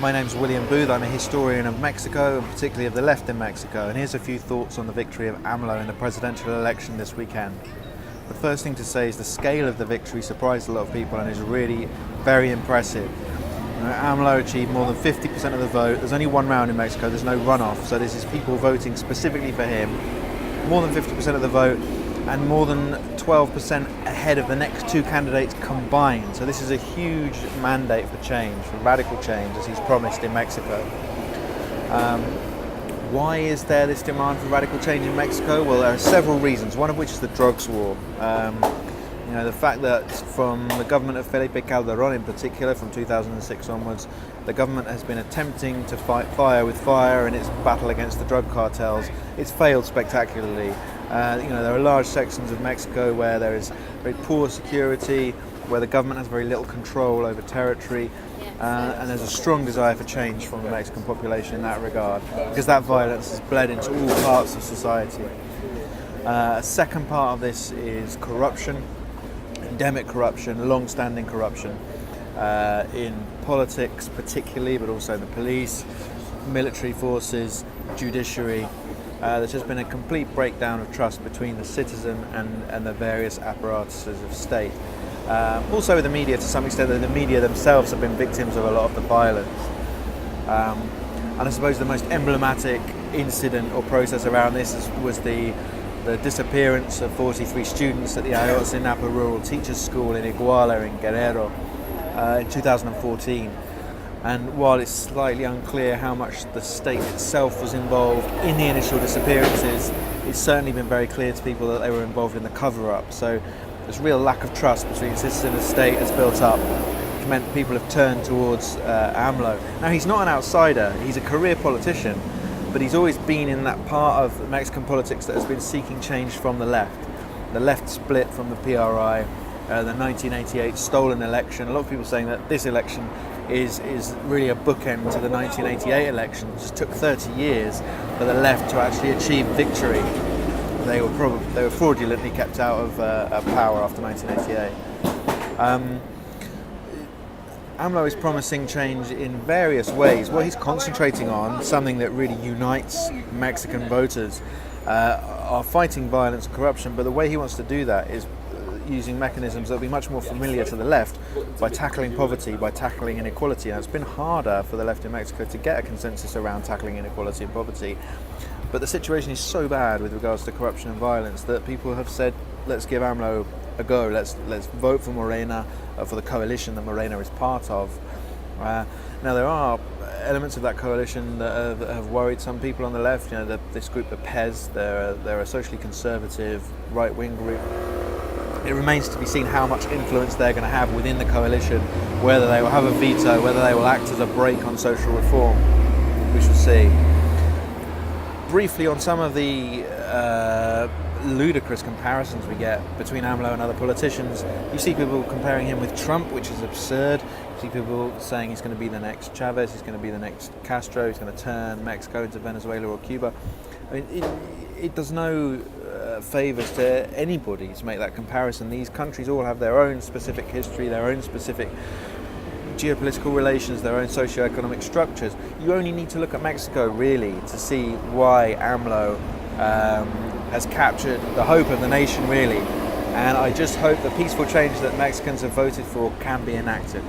My name's William Booth. I'm a historian of Mexico, and particularly of the left in Mexico, and here's a few thoughts on the victory of AMLO in the presidential election this weekend. The first thing to say is the scale of the victory surprised a lot of people and is really very impressive. AMLO achieved more than 50% of the vote. There's only one round in Mexico, there's no runoff, so this is people voting specifically for him. More than 50% of the vote and more than 12% ahead of the next two candidates combined. So this is a huge mandate for change, for radical change, as he's promised in Mexico. Why is there this demand for radical change in Mexico? Well, there are several reasons, one of which is the drugs war. The fact that from the government of Felipe Calderón in particular, from 2006 onwards, the government has been attempting to fight fire with fire in its battle against the drug cartels. It's failed spectacularly. There are large sections of Mexico where there is very poor security, where the government has very little control over territory, and there's a strong desire for change from the Mexican population in that regard, because that violence has bled into all parts of society. A second part of this is corruption, endemic corruption, long-standing corruption, in politics particularly, but also the police, military forces, judiciary. There's just been a complete breakdown of trust between the citizen and the various apparatuses of state. Also with the media, to some extent, the media themselves have been victims of a lot of the violence. And I suppose the most emblematic incident or process around this was the disappearance of 43 students at the Ayotzinapa Rural Teachers School in Iguala in Guerrero in 2014. And while it's slightly unclear how much the state itself was involved in the initial disappearances, it's certainly been very clear to people that they were involved in the cover-up. So this real lack of trust between citizen and state has built up, which meant people have turned towards AMLO. Now, he's not an outsider, he's a career politician, but he's always been in that part of Mexican politics that has been seeking change from the left. The left split from the PRI, the 1988 stolen election. A lot of people saying that this election is really a bookend to the 1988 election. It just took 30 years for the left to actually achieve victory. They were fraudulently kept out of power after 1988. AMLO is promising change in various ways. What he's concentrating on, something that really unites Mexican voters, are fighting violence and corruption, but the way he wants to do that is using mechanisms that will be much more familiar to the left, by tackling poverty, by tackling inequality. And it's been harder for the left in Mexico to get a consensus around tackling inequality and poverty. But the situation is so bad with regards to corruption and violence that people have said, let's give AMLO a go, let's vote for Morena, for the coalition that Morena is part of. Now there are elements of that coalition that have worried some people on the left. This group, the PES, they're a socially conservative right-wing group. It remains to be seen how much influence they're going to have within the coalition, whether they will have a veto, whether they will act as a brake on social reform. We shall see. Briefly on some of the ludicrous comparisons we get between AMLO and other politicians. You see people comparing him with Trump, which is absurd. You see people saying he's going to be the next Chavez, he's going to be the next Castro, he's going to turn Mexico into Venezuela or Cuba. I mean, it does no favours to anybody to make that comparison. These countries all have their own specific history, their own specific geopolitical relations, their own socio-economic structures. You only need to look at Mexico, really, to see why AMLO has captured the hope of the nation, really. And I just hope the peaceful change that Mexicans have voted for can be enacted.